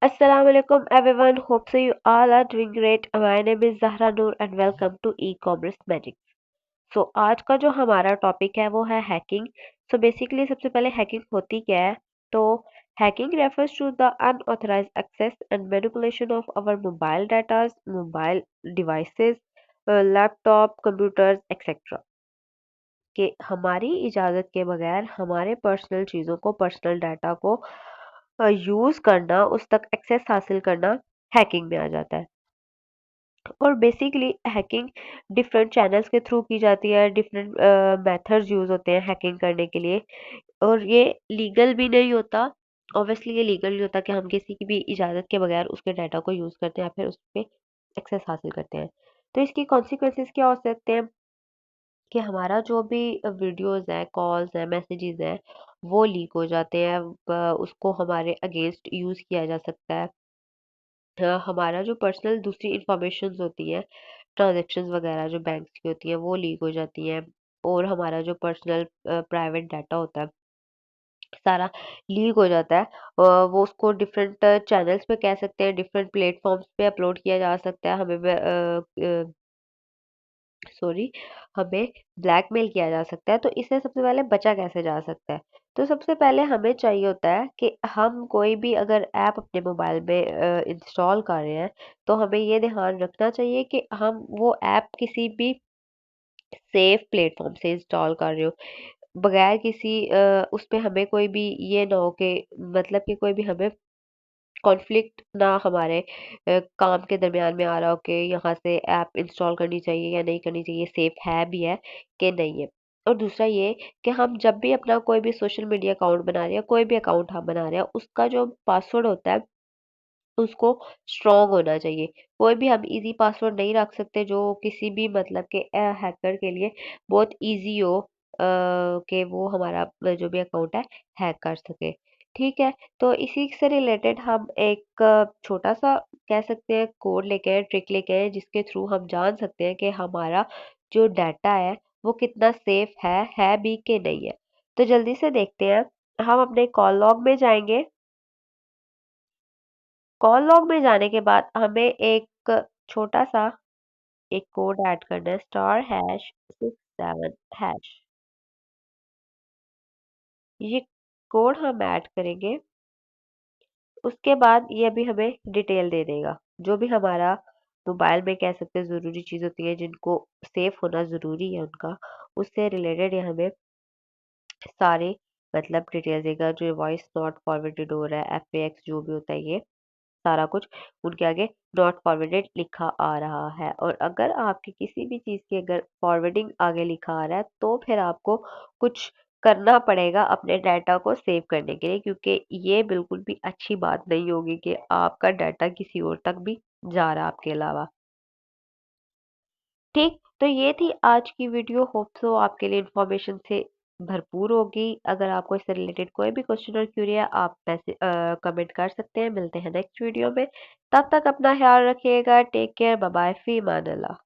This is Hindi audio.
Assalamu alaikum everyone. Hope so you all are doing great. My name is Zahra Noor and welcome to e-commerce magic. आज का जो हमारा टॉपिक है वो है हैकिंग। बेसिकली सबसे पहले हैकिंग होती क्या है? तो hacking refers to the unauthorised access and manipulation of our mobile datas, mobile devices, laptop, computers etcetera कि हमारी इजाज़त के बगैर हमारे पर्सनल चीज़ों को, पर्सनल डाटा को यूज़ करना, उस तक एक्सेस हासिल करना हैकिंग में आ जाता है। और बेसिकली हैकिंग डिफरेंट चैनल्स के थ्रू की जाती है, डिफरेंट मेथड्स यूज़ होते हैं हैकिंग करने के लिए। और ये लीगल भी नहीं होता। ऑब्वियसली ये लीगल नहीं होता कि हम किसी की भी इजाज़त के बगैर उसके डाटा को यूज़ करते हैं या फिर उस पे एक्सेस हासिल करते हैं। तो इसकी कॉन्सिक्वेंसेस क्या हो सकते हैं कि हमारा जो भी वीडियोस हैं, कॉल्स हैं, मैसेजेस हैं, वो लीक हो जाते हैं। उसको हमारे अगेंस्ट यूज़ किया जा सकता है। हमारा जो पर्सनल दूसरी इंफॉर्मेशंस होती हैं, ट्रांजैक्शंस वगैरह जो बैंक्स की होती हैं वो लीक हो जाती हैं। और हमारा जो पर्सनल प्राइवेट डाटा होता है सारा लीक हो जाता है। वो उसको डिफरेंट चैनल्स पे कह सकते हैं, डिफरेंट प्लेटफॉर्म्स पे अपलोड किया जा सकता है। सॉरी हमें ब्लैकमेल किया जा सकता है। तो इससे सबसे पहले बचा कैसे जा सकता है? तो सबसे पहले हमें चाहिए होता है कि हम कोई भी अगर ऐप अपने मोबाइल में इंस्टॉल कर रहे हैं, तो हमें ये ध्यान रखना चाहिए कि हम वो ऐप किसी भी सेफ प्लेटफॉर्म से इंस्टॉल कर रहे हो, बगैर किसी उस पे हमें कोई भी ये ना हो कि मतलब कि कोई भी हमें कॉन्फ्लिक्ट ना हमारे काम के दरमियान में आ रहा हो कि यहाँ से ऐप इंस्टॉल करनी चाहिए या नहीं करनी चाहिए, सेफ है भी है कि नहीं है। और दूसरा ये कि हम जब भी अपना कोई भी सोशल मीडिया अकाउंट बना रहे हैं, कोई भी अकाउंट हम बना रहे हैं, उसका जो पासवर्ड होता है उसको स्ट्रॉन्ग होना चाहिए। कोई भी हम इजी पासवर्ड नहीं रख सकते जो किसी भी मतलब के हैकर के लिए बहुत इजी हो, कि वो हमारा जो भी अकाउंट है हैक कर सके। ठीक है, तो इसी से रिलेटेड हम एक छोटा सा कह सकते हैं कोड लेके आए, ट्रिक लेके आए, जिसके थ्रू हम जान सकते हैं कि हमारा जो डाटा है वो कितना सेफ है भी कि नहीं है। तो जल्दी से देखते हैं। हम अपने कॉल लॉग में जाएंगे। कॉल लॉग में जाने के बाद हमें एक छोटा सा एक कोड ऐड करना है, *#67#। ये कोड हम ऐड करेंगे। उसके बाद ये अभी हमें डिटेल दे देगा, जो भी हमारा मोबाइल में कह सकते हैं ज़रूरी चीज़ होती है जिनको सेफ होना ज़रूरी है उनका, उससे रिलेटेड ये हमें सारे मतलब डिटेल देगा। जो वॉइस नॉट फॉरवर्डेड हो रहा है, FAX जो भी होता है, ये सारा कुछ उनके आगे नॉट फॉरवर्डेड लिखा आ रहा है। और अगर आपकी किसी भी चीज़ की अगर फॉरवर्डिंग आगे लिखा आ रहा है तो फिर आपको कुछ करना पड़ेगा अपने डाटा को सेव करने के लिए, क्योंकि ये बिल्कुल भी अच्छी बात नहीं होगी कि आपका डाटा किसी और तक भी जा रहा है आपके अलावा। ठीक, तो ये थी आज की वीडियो। होप सो आपके लिए इंफॉर्मेशन से भरपूर होगी। अगर आपको इससे रिलेटेड कोई भी क्वेश्चन और क्यूरी है, आप मैसेज कमेंट कर सकते हैं। मिलते हैं नेक्स्ट वीडियो में। तब तक अपना ख्याल रखिएगा। टेक केयर, बाय बाय, फी अमान अल्लाह।